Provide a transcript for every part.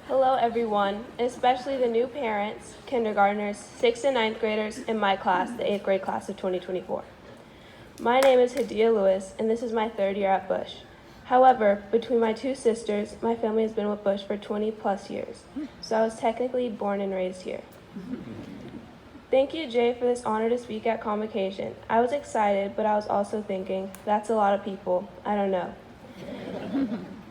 Hello everyone, especially the new parents, kindergartners, 6th and 9th graders in my class, the 8th grade class of 2024. My name is Hedia Lewis, and this is my 3rd year at Bush. However, between my 2 sisters, my family has been with Bush for 20 plus years, so I was technically born and raised here. Thank you, Jay, for this honor to speak at Convocation. I was excited, but I was also thinking, that's a lot of people. I don't know.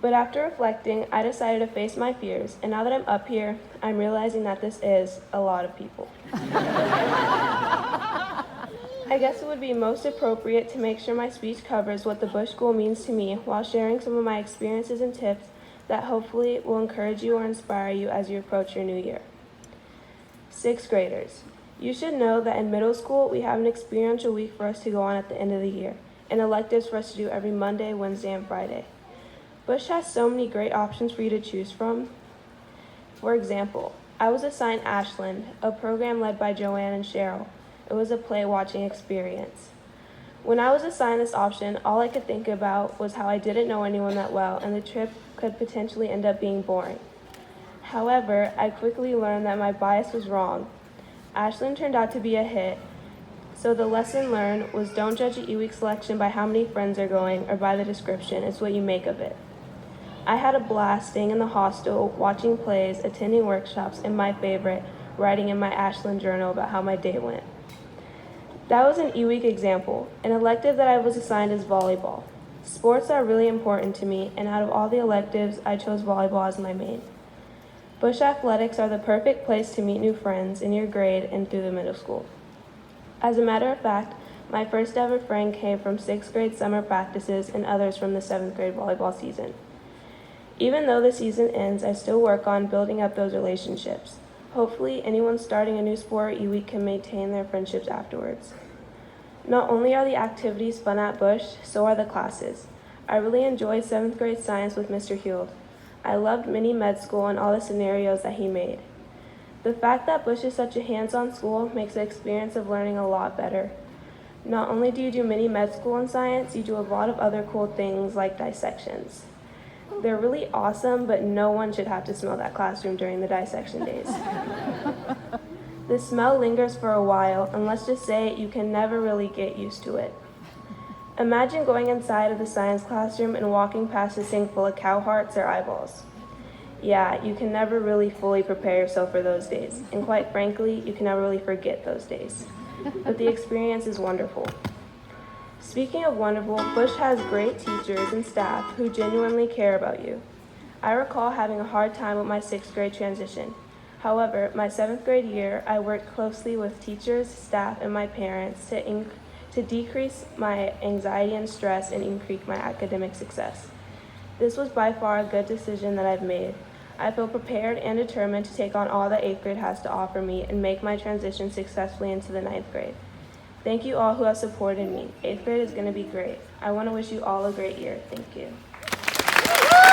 But after reflecting, I decided to face my fears, and now that I'm up here, I'm realizing that this is a lot of people. I guess it would be most appropriate to make sure my speech covers what the Bush School means to me while sharing some of my experiences and tips that hopefully will encourage you or inspire you as you approach your new year. 6th graders. You should know that in middle school, we have an experiential week for us to go on at the end of the year, and electives for us to do every Monday, Wednesday, and Friday. Bush has so many great options for you to choose from. For example, I was assigned Ashland, a program led by Joanne and Cheryl. It was a play watching experience. When I was assigned this option, all I could think about was how I didn't know anyone that well and the trip could potentially end up being boring. However, I quickly learned that my bias was wrong. Ashland turned out to be a hit, so the lesson learned was don't judge an E-Week selection by how many friends are going or by the description, it's what you make of it. I had a blast staying in the hostel, watching plays, attending workshops, and my favorite, writing in my Ashland journal about how my day went. That was an E-Week example. An elective that I was assigned is volleyball. Sports are really important to me, and out of all the electives, I chose volleyball as my main. Bush athletics are the perfect place to meet new friends in your grade and through the middle school. As a matter of fact, my first ever friend came from 6th grade summer practices and others from the 7th grade volleyball season. Even though the season ends, I still work on building up those relationships. Hopefully, anyone starting a new sport or E-Week can maintain their friendships afterwards. Not only are the activities fun at Bush, so are the classes. I really enjoyed 7th grade science with Mr. Heald. I loved mini med school and all the scenarios that he made. The fact that Bush is such a hands-on school makes the experience of learning a lot better. Not only do you do mini med school in science, you do a lot of other cool things like dissections. They're really awesome, but no one should have to smell that classroom during the dissection days. The smell lingers for a while, and let's just say you can never really get used to it. Imagine going inside of the science classroom and walking past a sink full of cow hearts or eyeballs. Yeah, you can never really fully prepare yourself for those days, and quite frankly, you can never really forget those days. But the experience is wonderful. Speaking of wonderful, Bush has great teachers and staff who genuinely care about you. I recall having a hard time with my 6th grade transition. However, my 7th grade year, I worked closely with teachers, staff, and my parents to decrease my anxiety and stress and increase my academic success. This was by far a good decision that I've made. I feel prepared and determined to take on all that 8th grade has to offer me and make my transition successfully into the 9th grade. Thank you all who have supported me. 8th grade is going to be great. I want to wish you all a great year. Thank you.